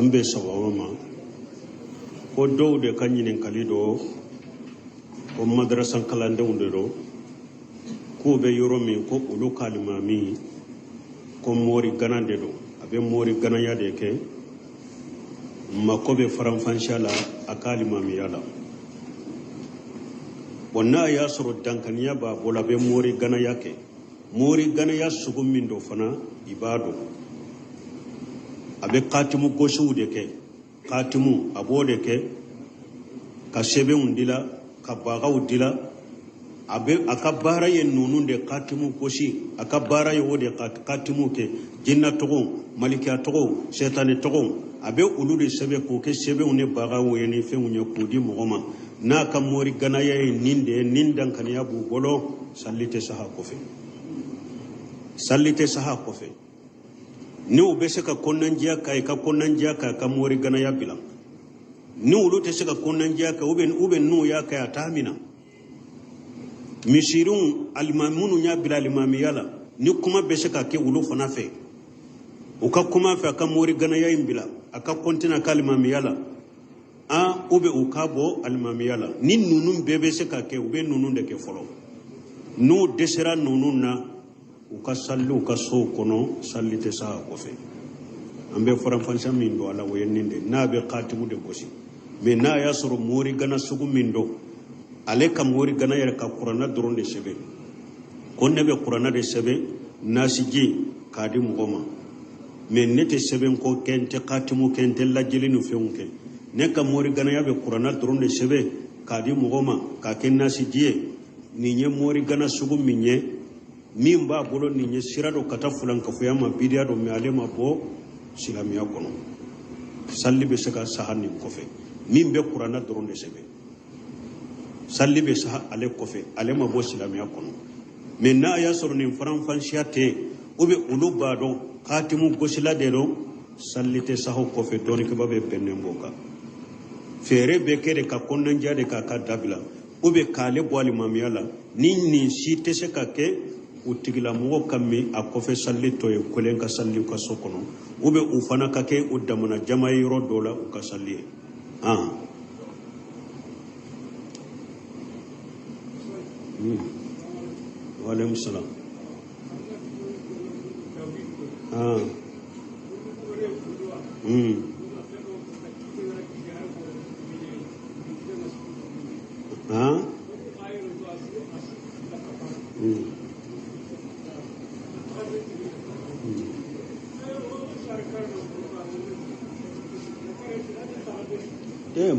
ambe sawama ko dow de kanyinen kalido ko madrasan kalande undero ko be yoromi ko ulu kalimami ko mori ganande do abe mori ganaya de ke makobe faramfanshala akalimami yala wonna ya suru dankaniya ba bola be mori ganaya ke mori ganaya sugum min do fana ibado abe katimu goshu de ke katimu abode ke ka sebe undila ka baga udila abe akabara ye nunun de katimu goshi akabara ye wode katimu ke jinna togo malikiya togo shaytani togo abe ulu de sebe ko ke sebe une baga woyeni fe munya kudi mogoma na ka mori ganaya ye ninde nindan kan ya bu bolo sallite saha kofe ni ube se ka konanjiya ka mori ganaya bilang ni ulu te se ka konanjiya ka ube nu ya ka atamina misirun alimamunu nya bila alimamiyala ni kuma be se ka ke ulu fana fe uka kuma fe ka mori ganaya imbila aka kontina kalimamiyala a ube ukabo alimamiyala ni nunun bebe se ka ke ube nunun de ke folo nu desera nunun na uka sallu uka so kono sallite sa ko fe ambe faram fansa min do ala woyenninde na be qatimu de gosi me na yasru mori gana sugu min do ale ka mori gana yer ka qur'ana doronde sebe konne be qur'ana de sebe nasiji kadim goma me nete sebe ko kente qatimu kente lajilinu feunke ne ka mori gana ya be qur'ana doronde sebe kadim goma ka ken nasiji ni nye mori gana sugu minye min ba bolo ni nye sirado kata fulan ka fuyama bidiya do me alema bo silamiya kono salli be saka sahani kofe min be qur'ana doronde sebe salli be saha ale kofe alema bo silamiya kono men na ya soro ni faran fanshiate obe uluba do katimu gosila de do sallite saho kofe doni ke babe benemboka fere be kere ka konnan jade ka dabila obe kale bo alimamiyala ni si te se ka ke utigila mo kammi a kofe salli to e kolen ka salli ka sokono ube ufana ka ke udamana jamay ro dola u ka salli wa alaykum salam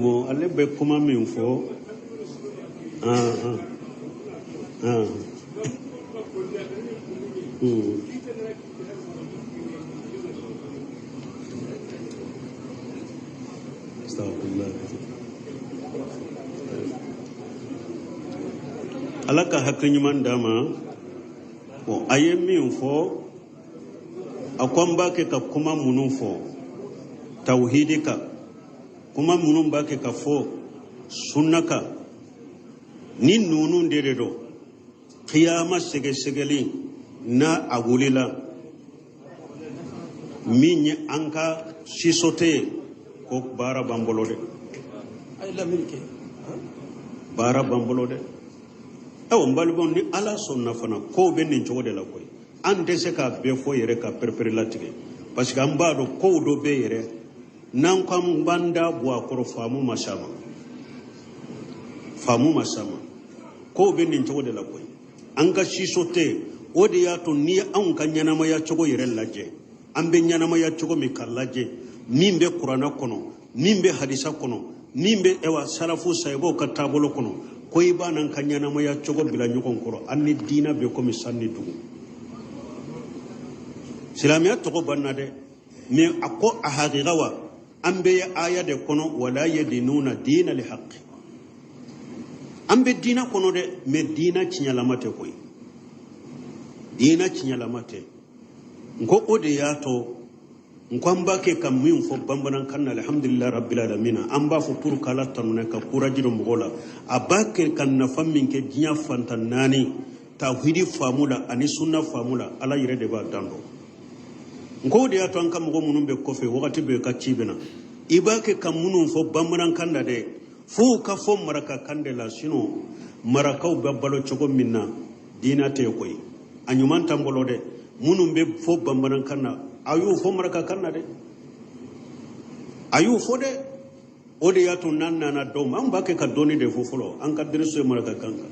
mo alle be kuma min fo alaka hakkin man dama ko ayem min fo akon ba ke ka kuma munun fo tauhidika kuma munun ba ke ka fo sunnaka ni nunun dede do qiyama segeli na agulila minye anka sisote ko bara bambolo de ay la milke bara bambolo de aw mbalbon ni ala sunna fana ko be nin jogo de la koy ande se ka be fo yere ka perpere latige parce que amba do ko do be yere nan kam banda bo akoro famu masama ko be nin jogo de la koy anga sisote odi ya to ni an kan nyana ma ya jogo yere laje ambe nyana ma ya jogo mi kallaje mimbe qur'ana kono mimbe hadisa kono mimbe ewa salafu saybo ka tabolo kono koy banan kan nyana ma ya jogo bila nyukon koro anni dina be ko mi sanni dugu silamiya to ko bannade me akko ahadigawa ambe ya aya de kono wala yadinuna dina li haqqi ambe dina kono de me dina cinyalamate koy dina cinyalamate ngo ode ya to nkwamba ke kam min fo bambanan kan alhamdulillah rabbil alamin amba fo pour kala tanuna ka kurajido mogola abake kan na fammin ke jinya fantanani tawhidi famula ani sunna famula ala yire de ba dando ngode ya to an kam go munum be kofe wakati be ka cibena ibake kam munum fo bamran kanda de fo ka fo maraka kande la sino marakaw babbalo chogo minna dina te koy anyuman tambolo de munum be fo bamran kanna ayu fo maraka kanna de ayu fo de ode ya to nanna na do man bake ka doni de fo folo an ka dirso maraka kanka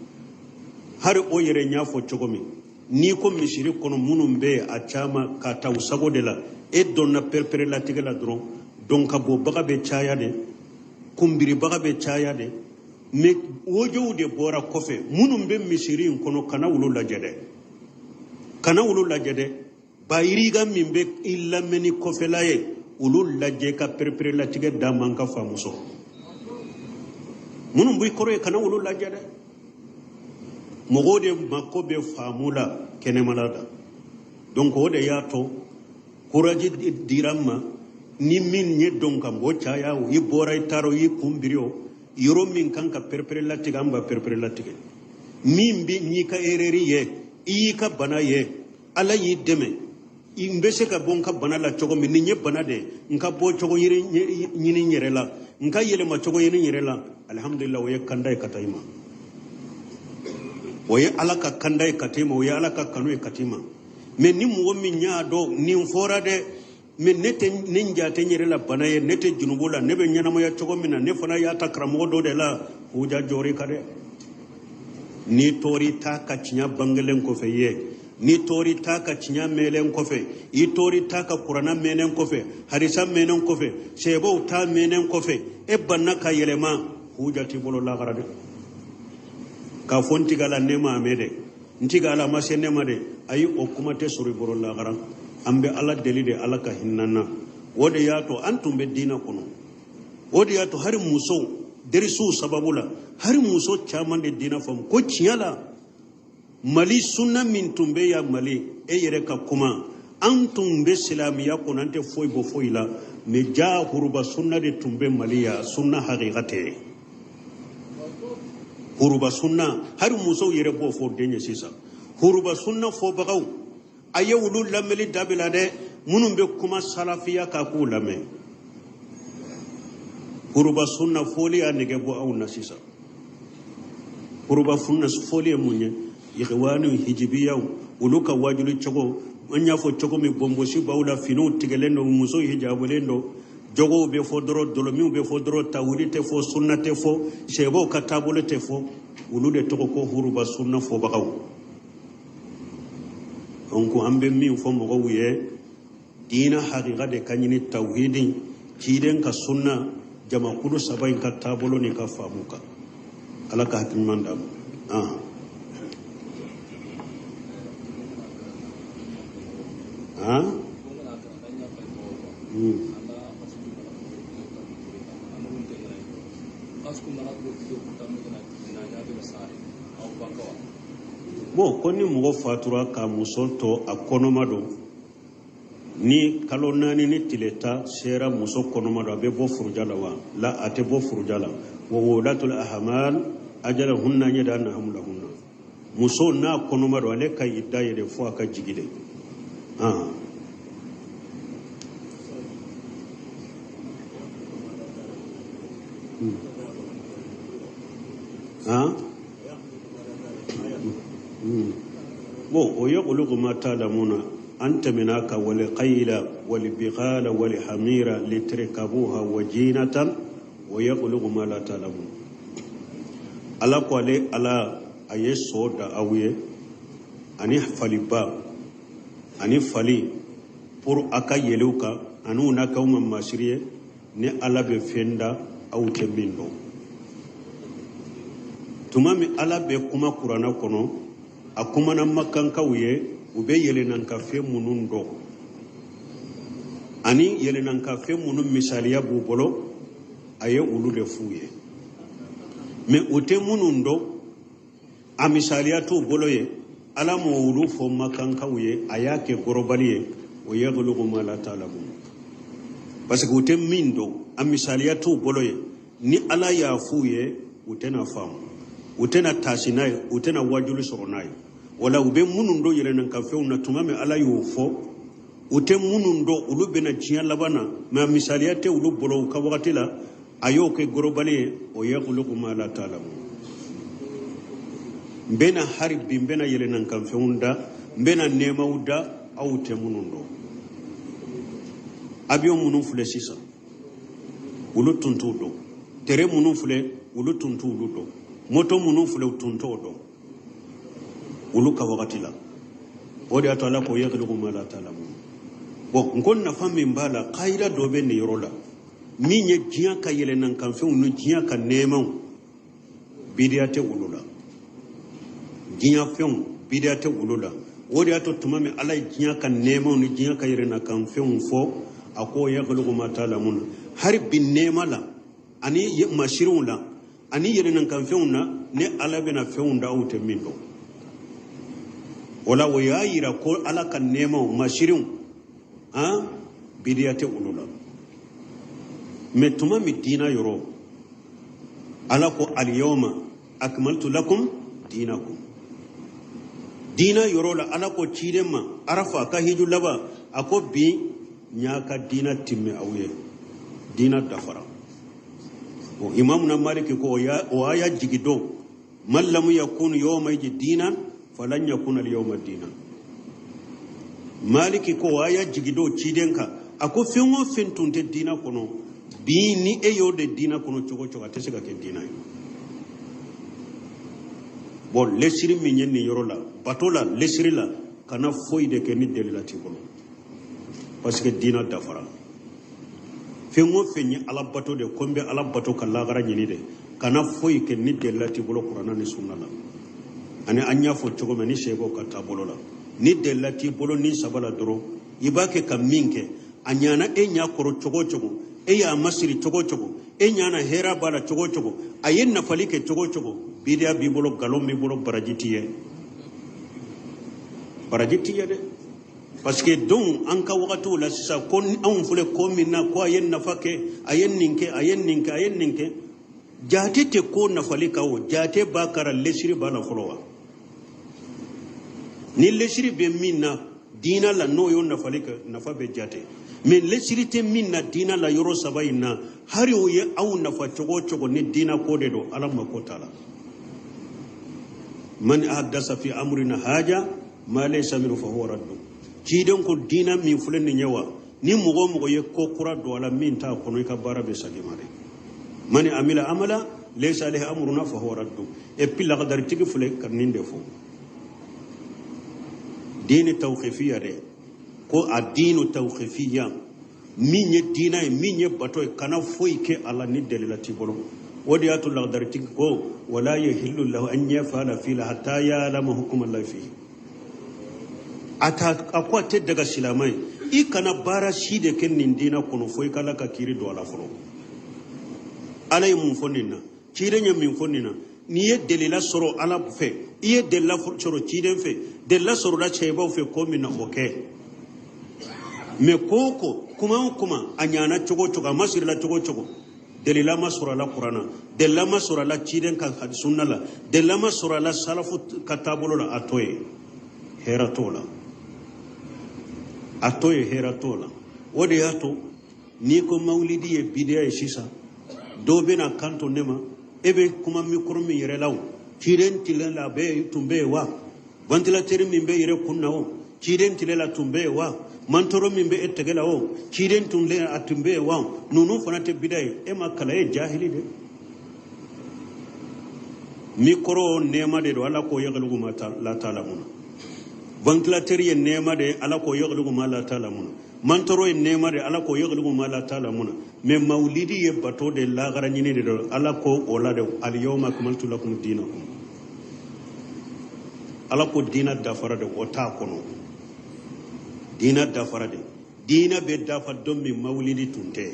har o yere nya fo chogo mi ni ko misiri kono munum be a chama ka taw sago de la e donna perpere la tigela dron donc bo baga be chaya de kumbiri baga be chaya de me wojo de bora kofe munum be misiri kono kana wulu la jede ba iriga mimbe illa meni kofe la ye ulul la je ka perpere la tige da manka famuso munum bu koro kana wulu la jede mogode makobe famula kene malada donc ode yato kuraji diramma ni min nye donka mbocha yawo yi bora itaro yi kumbirio yoro min kanka perpere latiga amba perpere latige min bi ni ka ereri ye yi ka bana ye ala yi deme imbese ka bonka bana la chogo min nye bana de nka bo chogo yiri nyini nyerela nka yele ma chogo yini nyerela alhamdulillah we kandai kataima oye alaka kandai katima oye alaka kanu katima men ni mo min nya do ni fora de men nete ninja tenyere la banaye nete junubula nebe nyana mo ya chogo mina ne fana ya takramo do de la huja jori kade ni tori ta ka cinya bangalen ko fe ye ni tori ta ka cinya melen ko fe i tori ta ka qur'ana menen ko fe hadisa menen ko fe sebo ta menen ko fe e banna ka yelema huja ti bolo la garade ka fonti gala nema amede ntiga ala masene made ayi okumate suri boro la garan ambe ala delide ala ka hinnana wode yato antumbe dina kono wode yato hari muso derisu sababula hari muso chamande dina fam ko ciyala mali sunna min tumbe ya mali e yere ka kuma antumbe islamiya kono ante foy bo foyla me ja huruba sunna de tumbe maliya sunna haqiqate huruba sunna har muso yere bo fo denye sisa huruba sunna fo bagaw aye wulu lameli dabila de munum be kuma salafiya ka ku lame huruba sunna foli anege bo awna sisa huruba sunna foli munye ikhwanu hijibiya uluka wajulu chogo anya fo chogo mi bombo si bawla finu tigelendo muso hijabulendo jogo be fo doro dolomi be fo doro tawhid fo sunnate fo shebo katabule te fo ulude to ko huruba sunna fo bagaw onko ambe mi fo mo wiye dina haqiqa de kanyini tawhidin kiden ka sunna jama kudu sabain katabulo ni ka famuka alaka hakin mandam bo koni mugo fatura ka musolto akonomado ni kalonani ni tileta sera muso konomado abe bo furujala wa la ate bo furujala wa wulatul ahmal ajalahunna yadana hamlahunna muso na konomado ale kay iddaye de fo aka jigide ويقلق ما تعلمون أنت مناك ولقيل ولبغال ولحميرة لتركبوها وجينة ويقلق ما لا تعلمون ألا قولي ألا أي صوت أوي أني فلبا أني فلي pour aka yeluka anu na kauma masiriye ne ala be fenda au temindo tumami ala be kuma kurana kono akuma na makanka uye ube yelenan ka fe munun do ani yelenan ka fe munun misaliya bubolo aye ulu de fuye me ute munun do a misaliya to boloye ala mo ulu fo makanka uye ayake gorobaliye o yaghluqu ma la ta'lamun parce que ute mindo a misaliya to boloye ni ala ya fuye utena fam utena tasinaye utena wajulu soronay wala ube munundo yele nan ka few na tumame ala yo fo ute munundo ulu bena jiya labana ma misaliyate ulu bolo ka wakati la ayo ke gorobale o yakhluqu ma la ta'lamu mbena harbi mbena yele nan kan feunda mbena nemauda au te munundo abiyo munun fule sisa ulu tuntu do tere munun fule ulu tuntu ulu do moto munun fule tuntu do ulu ka wakati la odi ato ala ko yakhluqu ma la ta'lamu bon ngon na fami mbala qaida do be ne yorola mi nye jiya ka yele nan kan fe unu jiya ka neman bidiyate ulula jiya fe bidiyate ulula odi ato tumame ala jiya ka neman ni jiya ka yele nan kan fe fo ako yakhluqu ma ta'lamun har bin nemala ani mashirun la ani yele nan kan fe una ne ala be na fe unda ute mindo wala wayayira ko ala kan neman mashirun bidiyate ulula me tuma mi dina yoro ala ko al yawma akmaltu lakum dinakum dina yoro la ala ko chidema arafa ka hiju laba ako bi nyaka dina timme awye dina dafara o imam na maliki ko o aya jigido man lam yakun yawma dinan falan yakun al yawma dinan maliki ko aya jigido chidenka ako fengo fentunte dina kono bi ni eyo de dina kono chogo chogo atese ka ke dina bon lesiri mi nyenni yorola batola lesiri la kana foyi de ke ni delila ti kono parce que dina dafara fengo fenyi ala bato de kombe ala bato kala gara nyini de kana foyi ke ni delila ti bolo qur'ana ni sunna la ani anya fo chogo me ni shego ka tabolo la ni delila ti bolo ni sabala doro ibake ka minke anyana enya koro chogo chogo eya masiri chogo chogo enya na hera bala chogo chogo ayen na falike chogo chogo bidia bibolo galom bibolo barajitiye de parce que donc anka wakato la sisa kon an fule ko minna ko ayen na fake ayen ninke jate te ko na falika o jate bakara lesiri bala folowa ni lesiri be minna dina la no yo na falika na fa be jate mais lesirite minna dina la yoro sabayina hari o ye aw nafa chogo ni dina ko de do alama ko tala man ahdasa fi amrina haja ma laysa min fa huwa radd ciden ko dina min fulen ni nyawa ni mugo ye ko kura do ala min ta kono ka barabe sagimare man amila amala laysa alayhi amruna fa huwa radd e pilla qadar tigi fule kan ninde fo dini tawqifiyya de ko adinu tawqifiyya minye dina minye bato kana foi ke ala ni delila tibolo wodi atul lagdar tik ko wala yahillu lahu an yafala fila hatta ya'lamu hukm Allah fi ata akwa te daga silamai i kana bara shi de ken nin dina kono foi kala ka kiri do ala foro alay mun fonina kirenya min fonina ni ye delila soro ala fe iye delila soro kiden fe delila soro la cheba fe ko min oke me koko kuma anyana chogo masir la chogo delila masura la qur'ana delila masura la chiden kan sunna la delila masura la salafu katabolo la atoye heratola wodi yato ni ko maulidi e bidiya e sisa do bena kanto nema ebe kuma mikro mi yere law chiden tilela be tumbe wa ventilateur mi be yere kunnawo chiden tilela tumbe wa mantoro min be ettegela o chiden tumle atumbe wa nunu fanate biday e makala e jahili de mikro nema de do ala ko yagalugo mata la taala mun ventilateur ye nema de ala ko yagalugo ma la taala mun mantoro ye nema de ala ko yagalugo ma la taala mun me maulidi ye bato de la garanyini de do ala ko ola de al yawma akmaltu lakum dinakum ala ko dina dafara de wota kono dina dafara de dina be dafa don mi maulidi tunte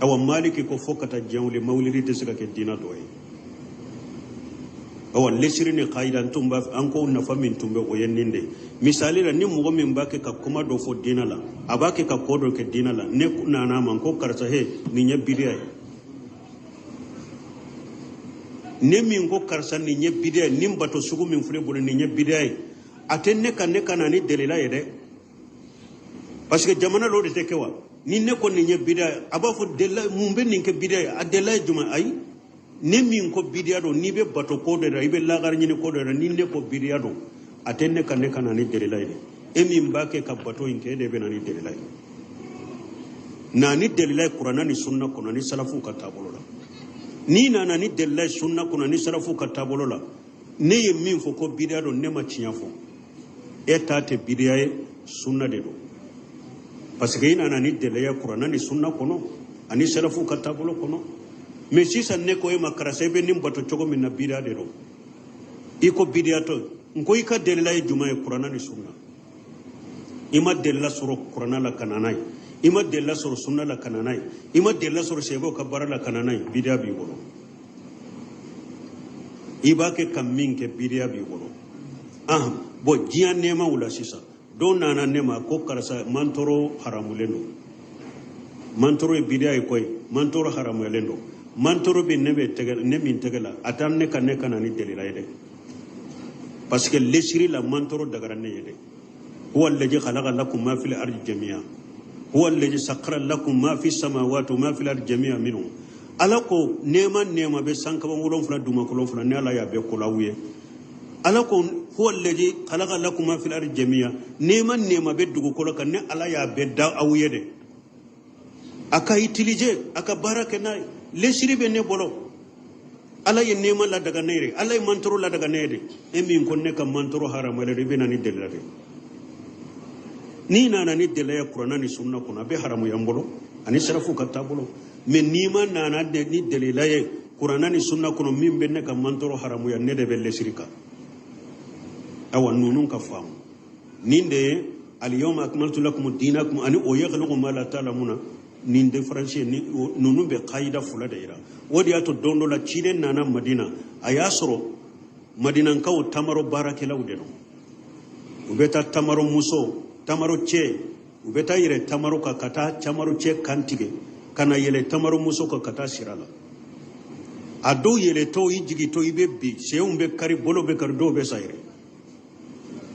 awa maliki ko fokata jawle maulidi de sika ke dina doye awa lesirine qaidan tumba anko na famin tumbe o yenninde misali la ni mugo min bake ka kuma do fo dina la abake ka kodo ke dina la ne nana man ko karsa he ni nyabidiya ne min ko karsa ni nyabidiya nimbato sugu min fure bulu ni nyabidiya atenne kan ne kanani delila yede parce que jamana lo de tekewa ni ne ko ni nye bidia aba fo della mumbe ni ke bidia adela juma ay ne min ko bidia do ni be bato ko de ibe lagar ni ko de ni ne ko bidia do atenne kan ne kan ni dela ide e min ba ke ka bato inte de be na ni dela na ni dela qur'ana ni sunna ko ni salafu ka tabolo la ni na ni dela sunna ko ni salafu ka tabolo la ne ye min fo ko bidia do ne ma tinya fo etate bidia e sunna de do parce que ina ni dela qur'ana ni sunna ko no ani salafu ka tabolo ko no mais si ça ne ko e makara sebe nim bato chogo min na bidia de do iko bidia to ngo ika dela e juma e qur'ana ni sunna ima dela soro qur'ana la kananai ima dela soro sunna la kananai ima dela soro sebo kabara la kananai bidia bi bolo iba ke kamin ke bidia bi bolo bo jian nema wala sisa do nana nema ko karasa mantoro haramulendo mantoro e bidia e koy mantoro haramulendo mantoro be nebe tegal ne min tegala atan ne kan ne kanani delila yede parce que lesiri la mantoro daga ne yede huwa alladhi khalaqa lakum ma fil ardi jami'a huwa alladhi sakhara lakum ma fis samawati wa ma fil ardi jami'a minhu alako nema be sankaba wolon fula duma kolon fula ne ala ya be ko lawye alako huwa alladhi khalaqa lakum ma fil ardi jami'a nema be dugu kolo kan ne ala ya be da awye de aka itilije aka baraka nay lesiri be ne bolo ala ye nema la daga nere ala ye mantoro la daga nere e min ko ne kam mantoro haramale be nani delade ni nana ni delaya qur'ana ni sunna kuna be haramu yambolo ani sarafu katabolo men ni man nana de ni delila ye qur'ana ni sunna kuna min be ne kam mantoro haramu ya ne de be lesirika awa nunun ka fam ninde al yawma akmaltu lakum dinakum ani o yakhluqu ma la ta'lamuna nin differentiate ni nunu be qaida fula da ira wodi ato dondo la chide nana madina ayasro madina kaw tamaro barake lawdeno ubeta tamaro muso tamaro che ubeta yire tamaro ka kata tamaro che kantige kana yele tamaro muso ka kata sirala ado yele to yijigi to ibe bi seumbe kari bolo be kar do be sayre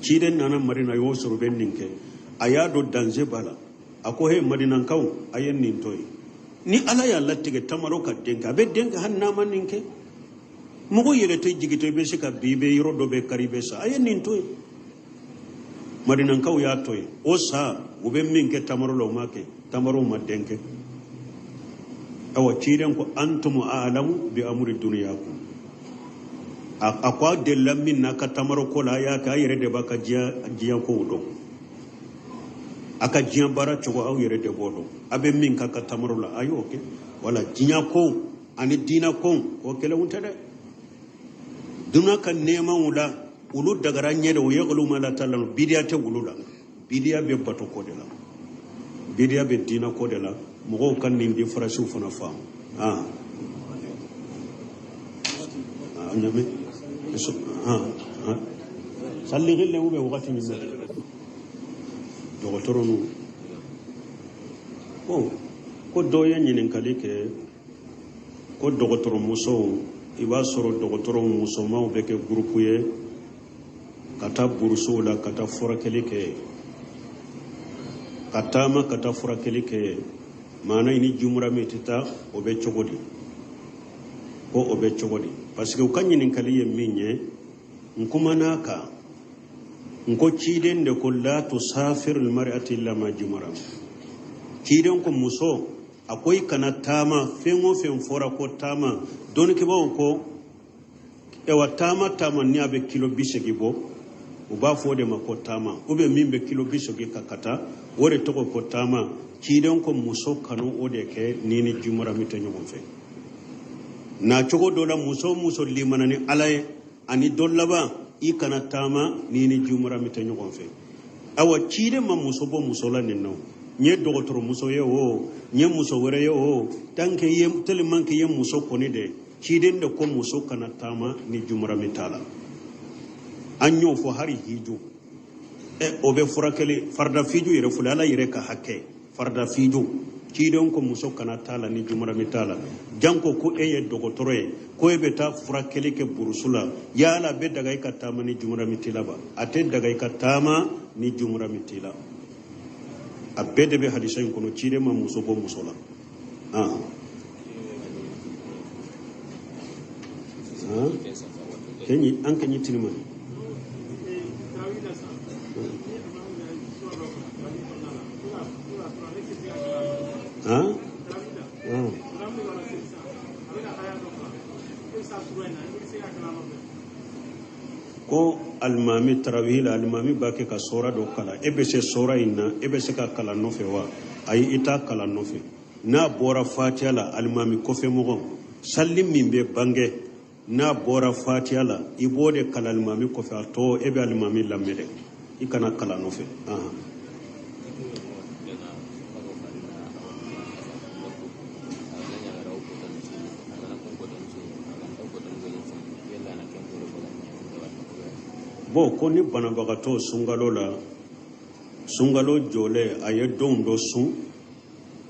chide nana madina yo soro ben ninke ayado danje bala ako he madinan kaw ayen nin toy ni ala ya lattige tamaro ka denga be denga hanna man ninke mugo yele to jigito be shika bibe yoro do be karibe sa ayen nin toy madinan kaw ya toy o sa ube minke tamaro lo make tamaro ma denke awa ciren ko antum a'lamu bi amri dunyakum akwa de lamin na ka tamaro ko la ya ka yere de baka jiya ko do aka jiya bara chogo aw yere de bodo abe min ka tamaro la ayo ke wala jiya ko ani dina ko kele wunta de duna kan nema wula ulu dagara nyede wo yeglu mala talan bidia te wulula bidia be bato ko de la bidia be dina ko de la mo kan nin di farasu fana fam nyame salli gille ube wakati min docteur nu ko doye nyinin kalike ko docteur muso iba soro docteur muso ma be ke groupe ye kata burso la kata furakeli ke kata furakeli ke mana ini jumra metita obe chogodi ko obe chogodi parce que kanyi nin kaliye minye nkuma naka nko chiden de ko la tusafir al mar'ati illa ma jumra chiden ko muso akoy kana tama fengo fen fora ko tama don ke bawo ko e wa tama ni abe kilo bisegi bo uba fode mako tama ube mimbe kilo bisogi kakata wore toko ko tama chiden ko muso kanu ode ke nini jumra mitenyo fe na chogo dola muso limanani alay ani dollaba ikana tama nini jumra mitenyo fe awa chide ma muso bo muso la ninno nye dogotoro muso ye o nye muso were ye o tanke ye telemanke ye muso koni de chiden de ko muso kana tama ni jumra mitala anyo fo hari hiju obe furakele farda fiju yere fulala yere ka hakke farda fiju kidon ko muso kana tala ni jumara mitala janko ko eye dogotoro e ko ebe ta furakele ke burusula yala be daga ka tama ni jumara mitila ba ate daga ka tama ni jumara mitila abede be hadisa in kono cire ma muso bo musola kenyi an kenyi tinima ko almami tarawih la almami bake ka sora do kala ebe se sora inna ebe se ka kala nofe wa ay ita kala nofe na bora fatiha la almami kofe mogo sallim min be bange na bora fatiha la ibode kala almami kofe to ebe almami lamede ikana kala nofe bo ko ni banabagato sungalo jole aye don do sun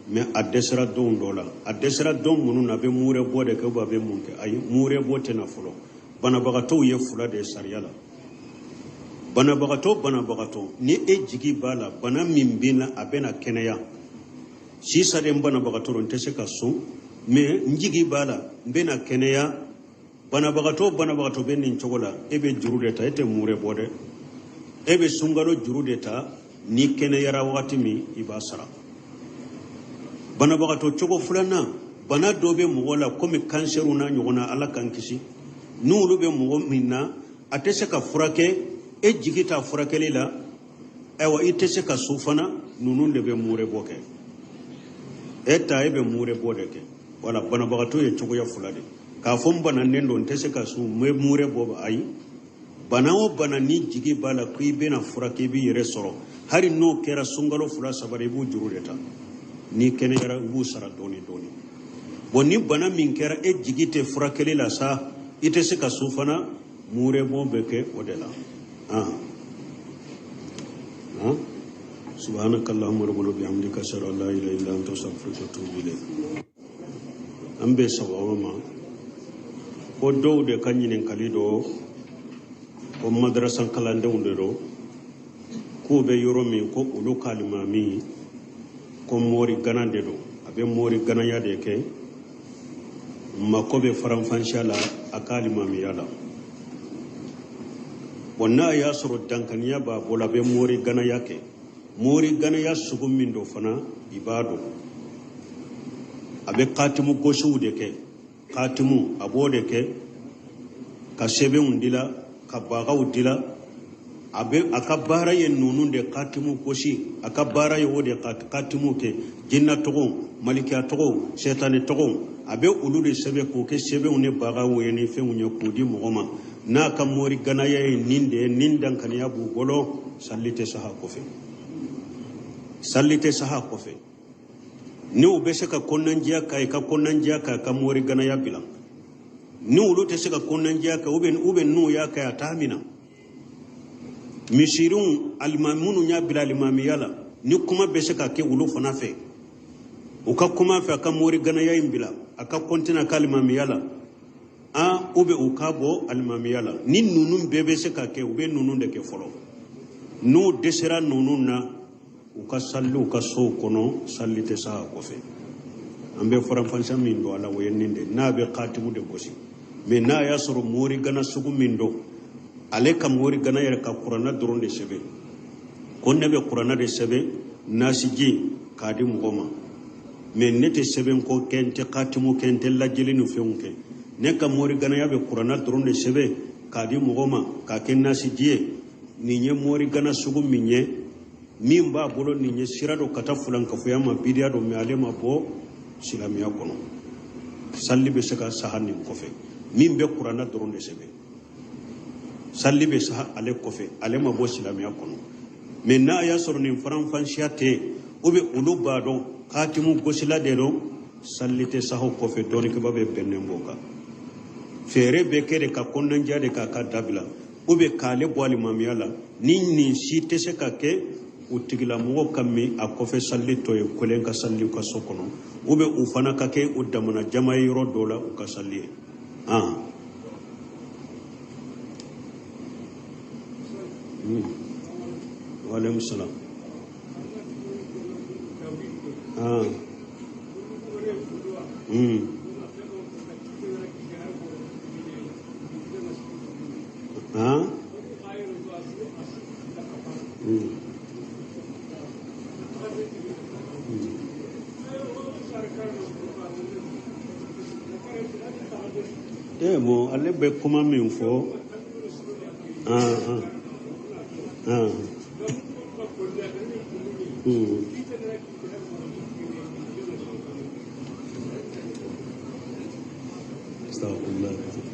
mais a desera don do la a desera don munu na be mure bode ke ba be munke ay mure bote na fulo banabagato ye fula de sariala banabagato ni e jigi bala bana min bina abena keneya si sare banabagato ron tese ka sun mais njigi bala bena keneya banabagato be nin chogola ebe jurude ta ete mure bode ebe sungalo jurude ta ni kene yara wakati mi ibasara banabagato chogo fulana bana dobe mugola komi kanseru na nyogona ala kankisi nulu be mugo minna atese ka furake e jigita furakeli la ewa itese ka sufana nunun de be mure boke eta ebe mure bode ke wala banabagato ye chogo ya fulade ka fon bana nendo ntese ka su me mure boba ay bana o bana ni jigi bala kuy bena furake bi yere soro hari no kera sungalo fura sabare bu jurudeta ni kene yara bu sara doni boni bana min kera e jigi te furakele la sa ite se ka su fana mure bo beke odela subhanakallahumma rabbana bihamdika ashhadu an la ilaha illa anta astaghfiruka wa atubu ilayk ambe sawama ko dow de kanyinen kalido ko madrasan kalande undero ko be yoro min ko ulu kalimami ko mori ganande do abe mori ganaya de ke makobe faramfanshala akalimami yala wonna ya suru dankaniya ba bola be mori ganaya ke mori ganaya sugum min do fana ibado abe katimu goshu de ke katimu abode ke ka sebe undila ka baga udila abe akabara ye nunun de katimu koshi akabara ye wode katimu ke jinna togo malikiya togo shetani togo abe ulu de sebe ko ke sebe unne baga woyeni fe unye kudi mogoma na ka mori ganaya ye ninde nindan kan ya bu golo sallite saha kofe ni ube se ka konnan jiya ka mori gana ya bilan ni ulu te se ka konnan jiya ka ube nu ya ka ya tamina misirun almamunu nya bilal mamiyala ni kuma be se ka ke ulu fana fe o ka kuma fe ka mori gana ya imbila aka kontina kalimamiyala ube ukabo almamiyala ni nunun bebe se ka ke ube nunun de ke folo nu desera nunun na uka sallu uka so kono sallite saha kofe ambe faramfansa min do ala woyenninde na be khatimu de gosi me na yasoro mori gana sugu min do ale ka mori gana yer ka qur'ana doronde sebe konne be qur'ana de sebe nasiji kadi mugoma me nete sebe ko kente khatimu kente lajilinu feunke ne ka mori gana ya be qur'ana doronde sebe kadi mugoma ka ken nasiji ni nye mori gana sugu minye min ba bolo ni nye sirado kata fulan ka fuyama bidiya do me alema bo silamiya kono salli be saka sahani kofe min be qur'ana doronde sebe salli be saha ale kofe alema bo silamiya kono men na ya soro ni faran fanshiate obe uluba do katimu gosila de do sallite saho kofe doni ke babe benne mboka fere be kere ka konnan jade ka dabila obe kale bo alimamiyala ni si tese ka ke utigila mo kammi a kofe salli to e kolen ka salli ka sokono ube ufana ka ke udamana jamay ro dola ka salli wa alaikum salam ah mm ah mm mo ale bɛ kuma min fɔ Estağfurullah.